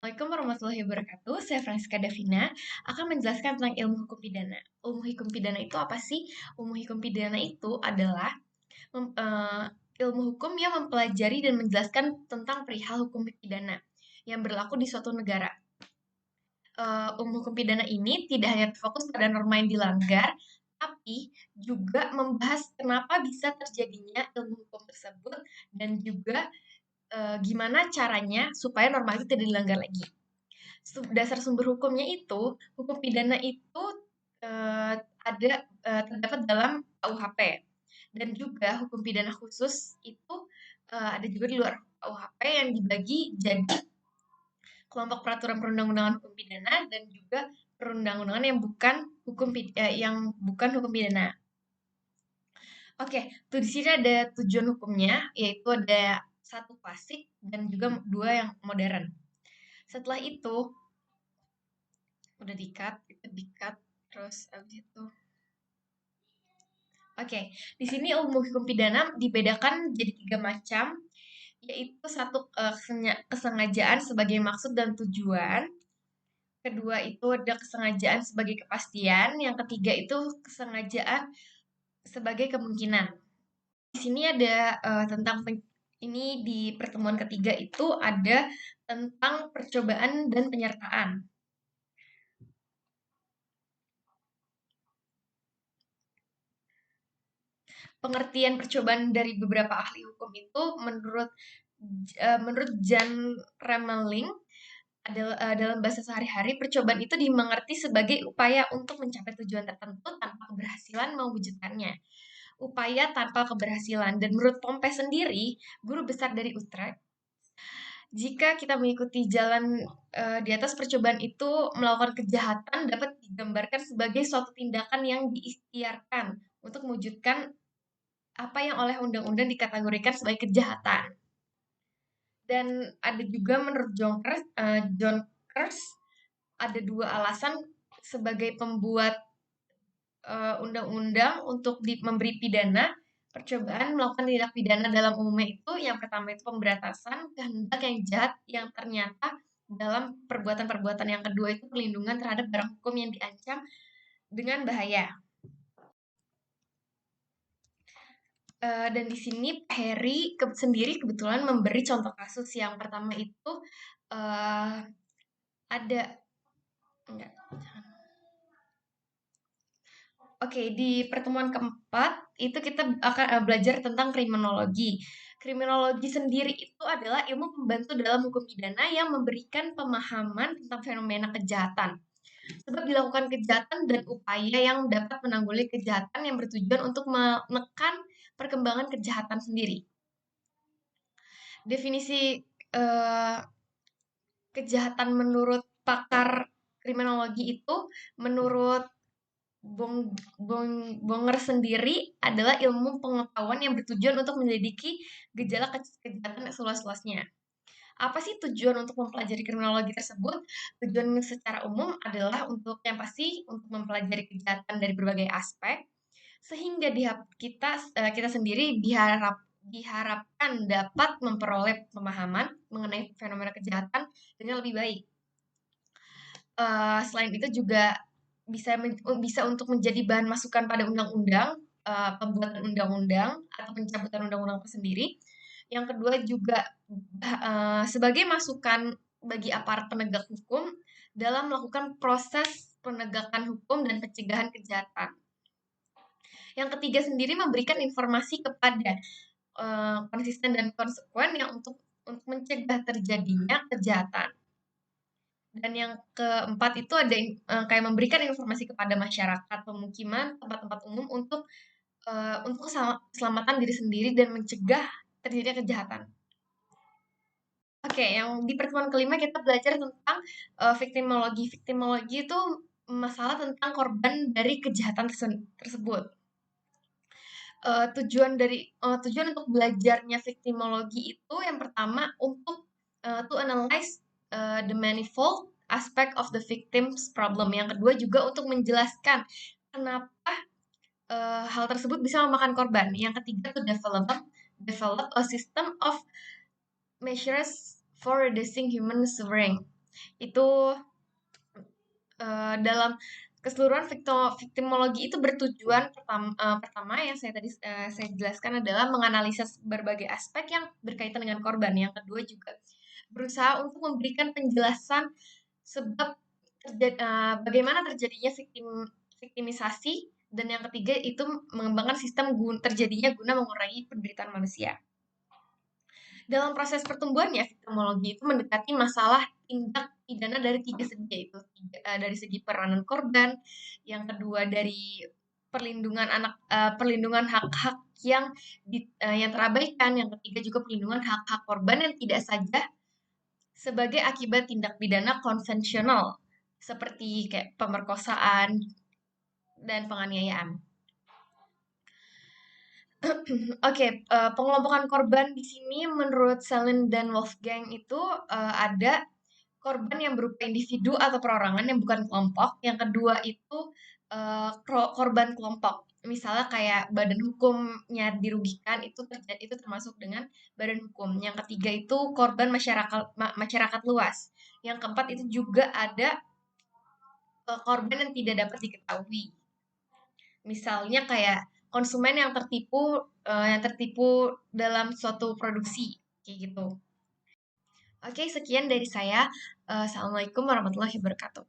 Assalamualaikum warahmatullahi wabarakatuh. Saya Francisca Davina akan menjelaskan tentang ilmu hukum pidana. Ilmu hukum pidana itu apa sih? Ilmu hukum pidana itu adalah mem- eh, ilmu hukum yang mempelajari dan menjelaskan tentang perihal hukum pidana yang berlaku di suatu negara. Ilmu hukum pidana ini tidak hanya fokus pada norma yang dilanggar, tapi juga membahas kenapa bisa terjadinya ilmu hukum tersebut dan juga gimana caranya supaya norma itu tidak dilanggar lagi. Dasar sumber hukumnya itu, hukum pidana itu ada terdapat dalam KUHP dan juga hukum pidana khusus itu ada juga di luar KUHP yang dibagi jadi kelompok peraturan perundang-undangan hukum pidana dan juga perundang-undangan yang bukan hukum pidana. Oke, tuh di sini ada tujuan hukumnya, yaitu ada satu klasik dan juga dua yang modern. Setelah itu, udah di-cut, terus abis itu. Oke, di sini ilmu hukum pidana dibedakan jadi tiga macam, yaitu satu kesengajaan sebagai maksud dan tujuan, kedua itu ada kesengajaan sebagai kepastian, yang ketiga itu kesengajaan sebagai kemungkinan. Di sini ada ini di pertemuan ketiga itu ada tentang percobaan dan penyertaan. Pengertian percobaan dari beberapa ahli hukum itu menurut Jan Remeling dalam bahasa sehari-hari percobaan itu dimengerti sebagai upaya untuk mencapai tujuan tertentu tanpa keberhasilan mewujudkannya. Upaya tanpa keberhasilan. Dan menurut Pompey sendiri, guru besar dari Utrecht, jika kita mengikuti jalan di atas percobaan itu melakukan kejahatan dapat digambarkan sebagai suatu tindakan yang diikhtiarkan untuk mewujudkan apa yang oleh undang-undang dikategorikan sebagai kejahatan. Dan ada juga menurut John Kers ada dua alasan sebagai pembuat undang-undang untuk memberi pidana percobaan melakukan tindak pidana dalam umumnya itu. Yang pertama itu pemberantasan kehendak yang jahat yang ternyata dalam perbuatan-perbuatan, yang kedua itu perlindungan terhadap barang hukum yang diancam dengan bahaya. Dan di sini Harry sendiri kebetulan memberi contoh kasus. Yang pertama itu uh, ada enggak. Oke, di pertemuan keempat itu kita akan belajar tentang kriminologi. Kriminologi sendiri itu adalah ilmu pembantu dalam hukum pidana yang memberikan pemahaman tentang fenomena kejahatan. Sebab dilakukan kejahatan dan upaya yang dapat menanggulangi kejahatan yang bertujuan untuk menekan perkembangan kejahatan sendiri. Definisi eh, kejahatan menurut pakar kriminologi itu, menurut Bonger sendiri adalah ilmu pengetahuan yang bertujuan untuk menyelidiki gejala kejahatan seluas-luasnya. Apa sih tujuan untuk mempelajari kriminologi tersebut? Tujuan secara umum adalah yang pasti untuk mempelajari kejahatan dari berbagai aspek, sehingga kita sendiri diharapkan dapat memperoleh pemahaman mengenai fenomena kejahatan dengan lebih baik. Selain itu juga bisa untuk menjadi bahan masukan pada undang-undang, pembuatan undang-undang atau pencabutan undang-undang itu sendiri. Yang kedua juga sebagai masukan bagi aparat penegak hukum dalam melakukan proses penegakan hukum dan pencegahan kejahatan. Yang ketiga sendiri memberikan informasi kepada konsisten dan konsekuen yang untuk mencegah terjadinya kejahatan. Dan yang keempat itu ada kayak memberikan informasi kepada masyarakat, pemukiman, tempat-tempat umum untuk keselamatan diri sendiri dan mencegah terjadinya kejahatan. Oke, yang di pertemuan kelima kita belajar tentang victimologi. Victimologi itu masalah tentang korban dari kejahatan tersebut. Tujuan untuk belajarnya victimologi itu yang pertama untuk to analyze the manifold aspect of the victim's problem. Yang kedua juga untuk menjelaskan kenapa hal tersebut bisa memakan korban. Yang ketiga itu develop a system of measures for reducing human suffering. Itu dalam keseluruhan viktimologi itu bertujuan pertama yang saya jelaskan adalah menganalisis berbagai aspek yang berkaitan dengan korban. Yang kedua juga berusaha untuk memberikan penjelasan sebab bagaimana terjadinya viktimisasi, dan yang ketiga itu mengembangkan sistem terjadinya guna mengurangi penderitaan manusia. Dalam proses pertumbuhannya, viktimologi itu mendekati masalah tindak pidana dari tiga segi, yaitu dari segi peranan korban, yang kedua dari perlindungan hak-hak yang terabaikan, yang ketiga juga perlindungan hak-hak korban yang tidak saja sebagai akibat tindak pidana konvensional seperti kayak pemerkosaan dan penganiayaan. Oke, pengelompokan korban di sini menurut Selin dan Wolfgang itu ada korban yang berupa individu atau perorangan yang bukan kelompok. Yang kedua itu korban kelompok. Misalnya kayak badan hukumnya dirugikan, itu termasuk dengan badan hukum. Yang ketiga itu korban masyarakat luas. Yang keempat itu juga ada korban yang tidak dapat diketahui. Misalnya kayak konsumen yang tertipu dalam suatu produksi kayak gitu. Oke, sekian dari saya. Assalamualaikum warahmatullahi wabarakatuh.